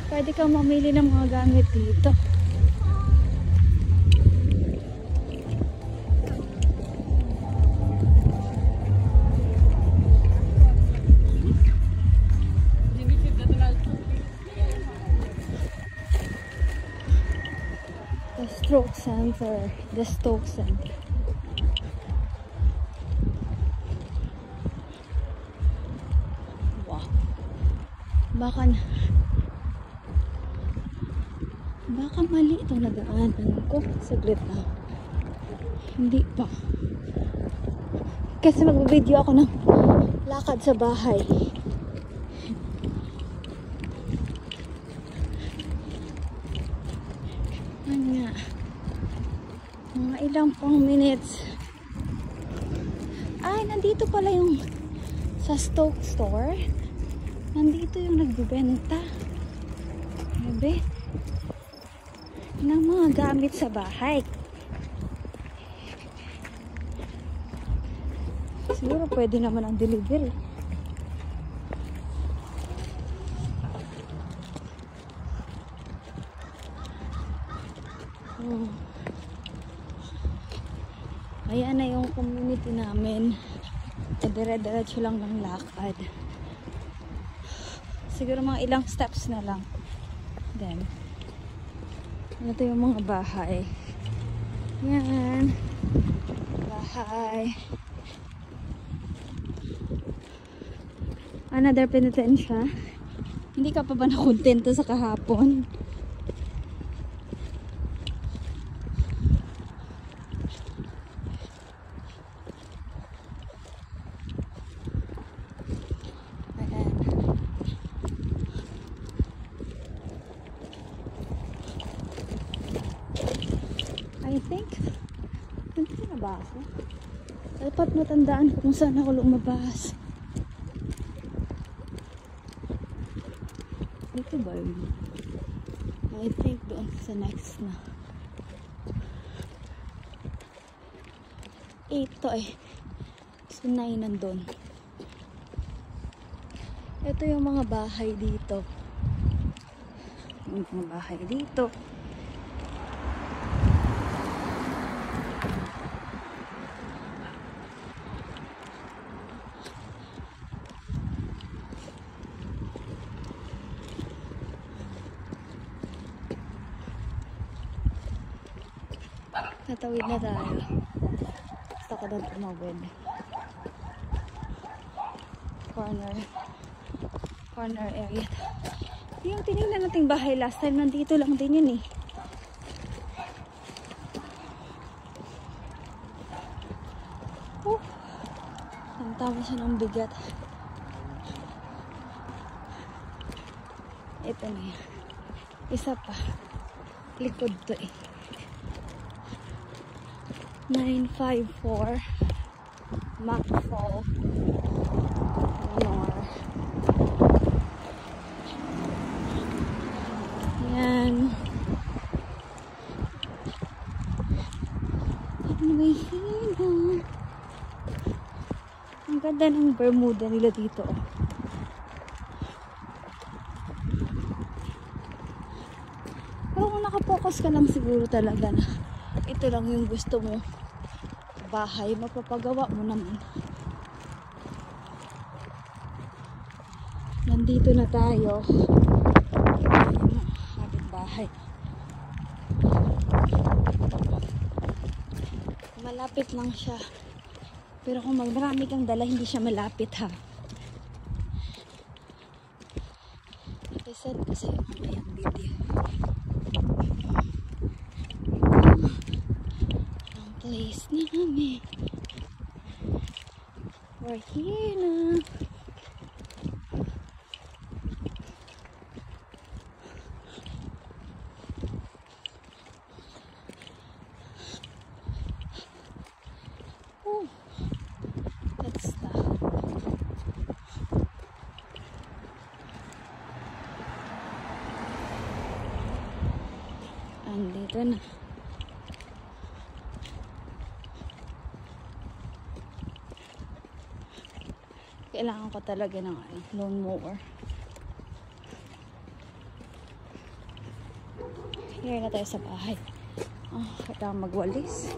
Pwede kang mamili ng mga gamit dito. The Stroke Center. The Stoke Center. Wow. Baka mali itong nadaanan ko. Saglit na. Hindi pa. Kasi mag-video ako ng lakad sa bahay. Ano nga. Mga ilang pang minutes. Ay, nandito pala yung sa Stoke store. Nandito yung nagbibenta. Grabe. Ng mga gamit sa bahay. Siguro pwede naman ang delivery. Ayan na yung community namin. Dire-diretso lang ng lakad. Siguro mga ilang steps na lang. Then, ito yung mga bahay. Yan. Bahay. Another penitensya. Hindi ka pa ba nakontento sa kahapon? I think, nandito na ba ako? Dapat matandaan ko kung saan ako lumabas. Dito ba yun? I think doon sa next na. 8 to eh. So 9 nandun. Ito yung mga bahay dito. Yung mga bahay dito. Natawid na tayo. Gusto ko doon tumawid. Corner area. Yung tinignan nating bahay last time, nandito lang din yun eh. Ang tama siya ng bigat. Ito na yan. Isa pa. Likod to eh. 954 Macfall North. Yan. May hina. Ang ganda ng Bermuda nila dito. Pero kung nakapokus ka lang siguro talaga na ito lang yung gusto mo bahay, mapapagawa mo naman. Nandito na tayo. Kapit bahay. Malapit lang siya. Pero kung marami kang dala, hindi siya malapit ha. Like I said kasi mamayang video. Place namin. We're here na. Oh, that's the. Andito na. Kailangan ko talaga ng lawnmower. Here na tayo sa bahay. Kailangan magwalis.